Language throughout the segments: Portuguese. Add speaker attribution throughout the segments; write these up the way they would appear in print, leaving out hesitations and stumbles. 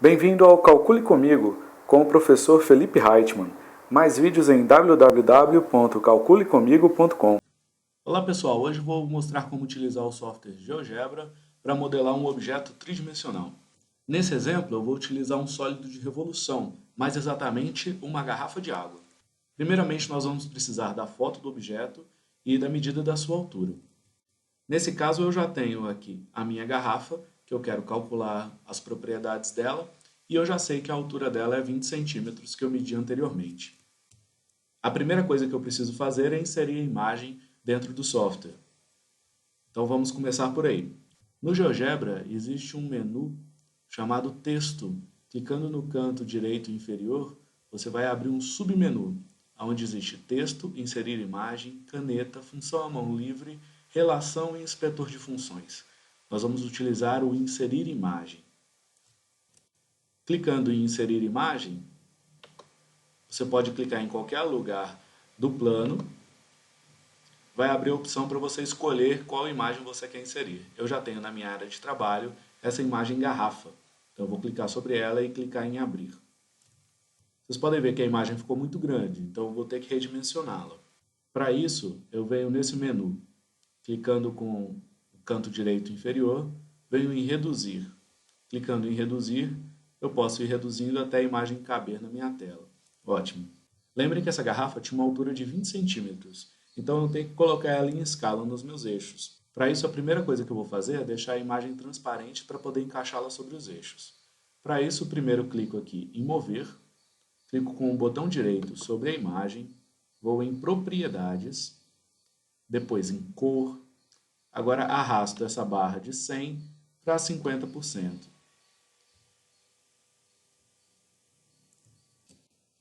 Speaker 1: Bem-vindo ao Calcule Comigo, com o professor Felipe Reitman. Mais vídeos em www.calculecomigo.com.
Speaker 2: Olá pessoal, hoje vou mostrar como utilizar o software GeoGebra para modelar um objeto tridimensional. Nesse exemplo eu vou utilizar um sólido de revolução, mais exatamente uma garrafa de água. Primeiramente nós vamos precisar da foto do objeto e da medida da sua altura. Nesse caso eu já tenho aqui a minha garrafa, que eu quero calcular as propriedades dela, e eu já sei que a altura dela é 20 centímetros que eu medi anteriormente. A primeira coisa que eu preciso fazer é inserir a imagem dentro do software. Então vamos começar por aí. No GeoGebra existe um menu chamado Texto. Clicando no canto direito inferior, você vai abrir um submenu, onde existe Texto, Inserir imagem, Caneta, Função à mão livre, Relação e Inspetor de funções. Nós vamos utilizar o Inserir imagem. Clicando em Inserir imagem, você pode clicar em qualquer lugar do plano. Vai abrir a opção para você escolher qual imagem você quer inserir. Eu já tenho na minha área de trabalho essa imagem garrafa. Então eu vou clicar sobre ela e clicar em abrir. Vocês podem ver que a imagem ficou muito grande, então eu vou ter que redimensioná-la. Para isso, eu venho nesse menu, clicando com o canto direito inferior, venho em reduzir. Clicando em reduzir, eu posso ir reduzindo até a imagem caber na minha tela. Ótimo. Lembrem que essa garrafa tinha uma altura de 20 centímetros, então eu tenho que colocar ela em escala nos meus eixos. Para isso, a primeira coisa que eu vou fazer é deixar a imagem transparente para poder encaixá-la sobre os eixos. Para isso, primeiro clico aqui em mover, clico com o botão direito sobre a imagem, vou em propriedades, depois em cor, agora arrasto essa barra de 100 para 50%.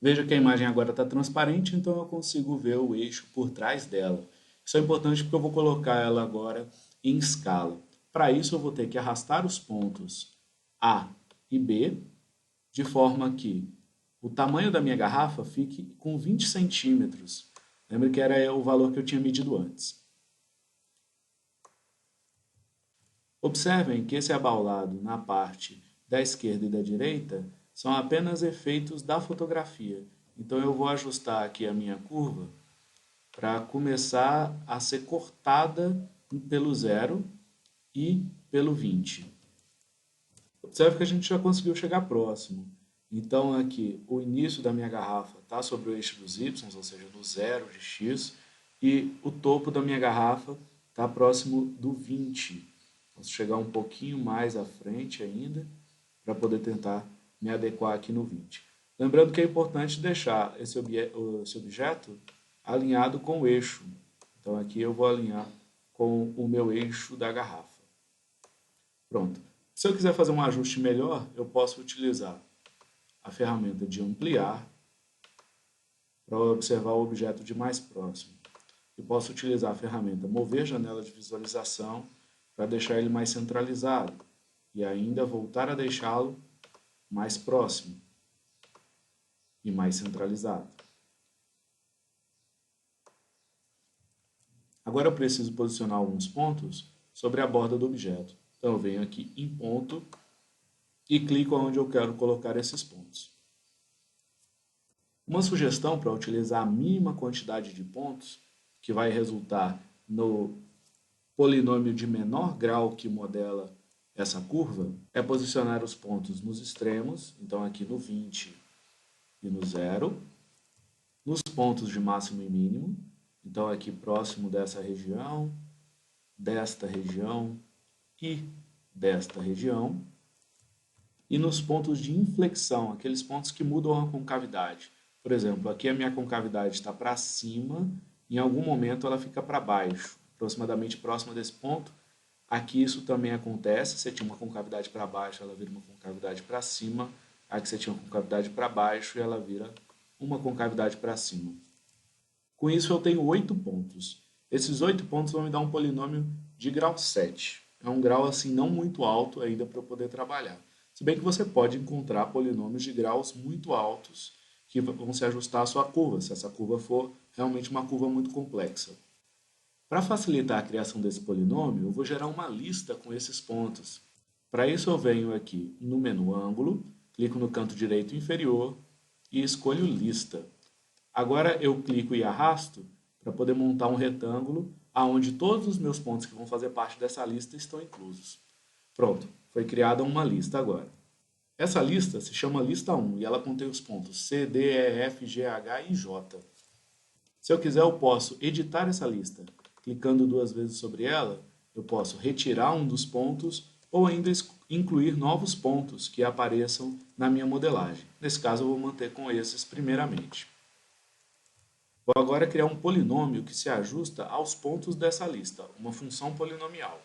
Speaker 2: Veja que a imagem agora está transparente, então eu consigo ver o eixo por trás dela. Isso é importante porque eu vou colocar ela agora em escala. Para isso eu vou ter que arrastar os pontos A e B, de forma que o tamanho da minha garrafa fique com 20 centímetros. Lembra que era o valor que eu tinha medido antes. Observem que esse abaulado na parte da esquerda e da direita são apenas efeitos da fotografia. Então eu vou ajustar aqui a minha curva para começar a ser cortada pelo 0 e pelo 20. Observe que a gente já conseguiu chegar próximo. Então aqui o início da minha garrafa está sobre o eixo dos y, ou seja, no 0 de x, e o topo da minha garrafa está próximo do 20. Posso chegar um pouquinho mais à frente ainda para poder tentar me adequar aqui no 20. Lembrando que é importante deixar esse objeto alinhado com o eixo. Então aqui eu vou alinhar com o meu eixo da garrafa. Pronto. Se eu quiser fazer um ajuste melhor, eu posso utilizar a ferramenta de ampliar para observar o objeto de mais próximo. E posso utilizar a ferramenta mover janela de visualização para deixar ele mais centralizado e ainda voltar a deixá-lo mais próximo e mais centralizado. Agora eu preciso posicionar alguns pontos sobre a borda do objeto. Então eu venho aqui em ponto e clico onde eu quero colocar esses pontos. Uma sugestão para utilizar a mínima quantidade de pontos, que vai resultar no polinômio de menor grau que modela essa curva, é posicionar os pontos nos extremos, então aqui no 20 e no 0, nos pontos de máximo e mínimo, então aqui próximo dessa região, desta região e desta região, e nos pontos de inflexão, aqueles pontos que mudam a concavidade. Por exemplo, aqui a minha concavidade está para cima, em algum momento ela fica para baixo, aproximadamente próxima desse ponto. Aqui isso também acontece, você tinha uma concavidade para baixo, ela vira uma concavidade para cima. Aqui você tinha uma concavidade para baixo e ela vira uma concavidade para cima. Com isso eu tenho 8 pontos. Esses 8 pontos vão me dar um polinômio de grau 7. É um grau assim não muito alto ainda para eu poder trabalhar. Se bem que você pode encontrar polinômios de graus muito altos que vão se ajustar à sua curva, se essa curva for realmente uma curva muito complexa. Para facilitar a criação desse polinômio, eu vou gerar uma lista com esses pontos. Para isso eu venho aqui no menu ângulo, clico no canto direito inferior e escolho lista. Agora eu clico e arrasto para poder montar um retângulo onde todos os meus pontos que vão fazer parte dessa lista estão inclusos. Pronto, foi criada uma lista agora. Essa lista se chama lista 1 e ela contém os pontos C, D, E, F, G, H e J. Se eu quiser, eu posso editar essa lista. Clicando 2 vezes sobre ela, eu posso retirar um dos pontos ou ainda incluir novos pontos que apareçam na minha modelagem. Nesse caso, eu vou manter com esses primeiramente. Vou agora criar um polinômio que se ajusta aos pontos dessa lista, uma função polinomial.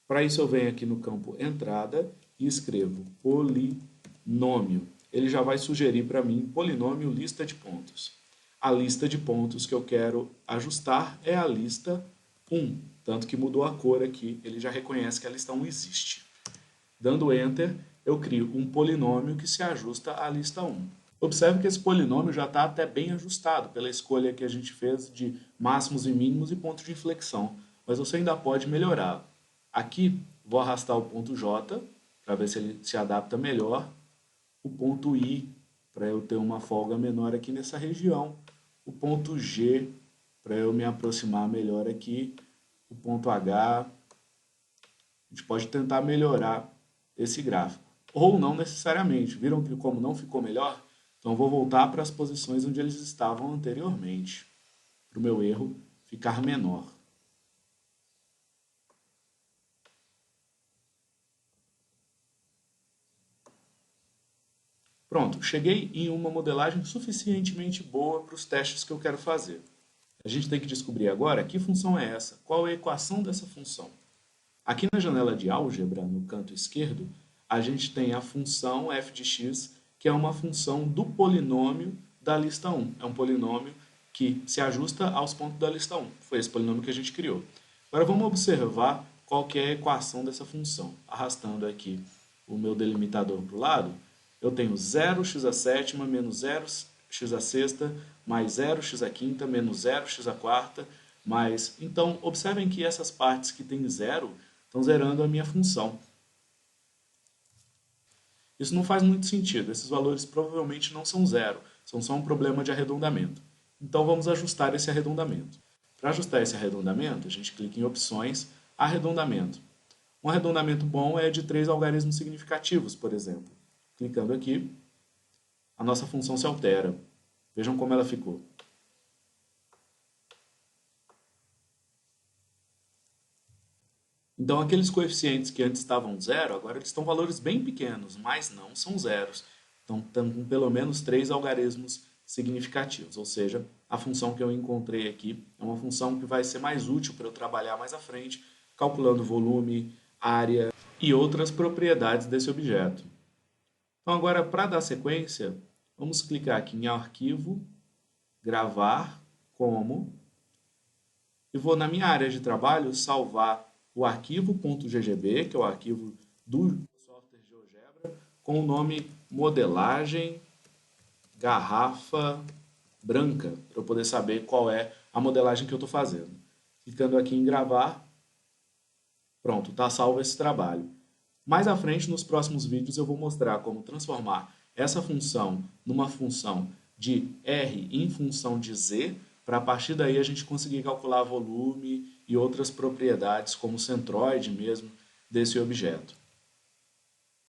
Speaker 2: Para isso, eu venho aqui no campo entrada e escrevo polinômio. Ele já vai sugerir para mim polinômio lista de pontos. A lista de pontos que eu quero ajustar é a lista 1, tanto que mudou a cor aqui, ele já reconhece que a lista 1 existe. Dando Enter, eu crio um polinômio que se ajusta à lista 1. Observe que esse polinômio já está até bem ajustado pela escolha que a gente fez de máximos e mínimos e ponto de inflexão, mas você ainda pode melhorar. Aqui, vou arrastar o ponto J, para ver se ele se adapta melhor, o ponto I, para eu ter uma folga menor aqui nessa região, o ponto G, para eu me aproximar melhor aqui, o ponto H. A gente pode tentar melhorar esse gráfico, ou não necessariamente. Viram que como não ficou melhor? Então vou voltar para as posições onde eles estavam anteriormente, para o meu erro ficar menor. Pronto, cheguei em uma modelagem suficientemente boa para os testes que eu quero fazer. A gente tem que descobrir agora que função é essa, qual é a equação dessa função. Aqui na janela de álgebra, no canto esquerdo, a gente tem a função f de x, que é uma função do polinômio da lista 1. É um polinômio que se ajusta aos pontos da lista 1. Foi esse polinômio que a gente criou. Agora vamos observar qual que é a equação dessa função. Arrastando aqui o meu delimitador para o lado, eu tenho 0x à sétima menos 0x à sexta mais 0x à quinta menos 0x à quarta mais... Então, observem que essas partes que têm zero estão zerando a minha função. Isso não faz muito sentido. Esses valores provavelmente não são zero, são só um problema de arredondamento. Então, vamos ajustar esse arredondamento. Para ajustar esse arredondamento, a gente clica em Opções, Arredondamento. Um arredondamento bom é de 3 algarismos significativos, por exemplo. Clicando aqui, a nossa função se altera. Vejam como ela ficou. Então, aqueles coeficientes que antes estavam zero, agora eles estão valores bem pequenos, mas não são zeros. Então, estão com pelo menos 3 algarismos significativos, ou seja, a função que eu encontrei aqui é uma função que vai ser mais útil para eu trabalhar mais à frente, calculando volume, área e outras propriedades desse objeto. Então, agora, para dar sequência, vamos clicar aqui em Arquivo, Gravar como, e vou na minha área de trabalho salvar o arquivo.ggb, que é o arquivo do software GeoGebra, com o nome modelagem garrafa branca, para eu poder saber qual é a modelagem que eu estou fazendo. Clicando aqui em gravar, pronto, está salvo esse trabalho. Mais à frente, nos próximos vídeos, eu vou mostrar como transformar essa função numa função de R em função de Z, para a partir daí a gente conseguir calcular volume e outras propriedades, como o centroide mesmo, desse objeto.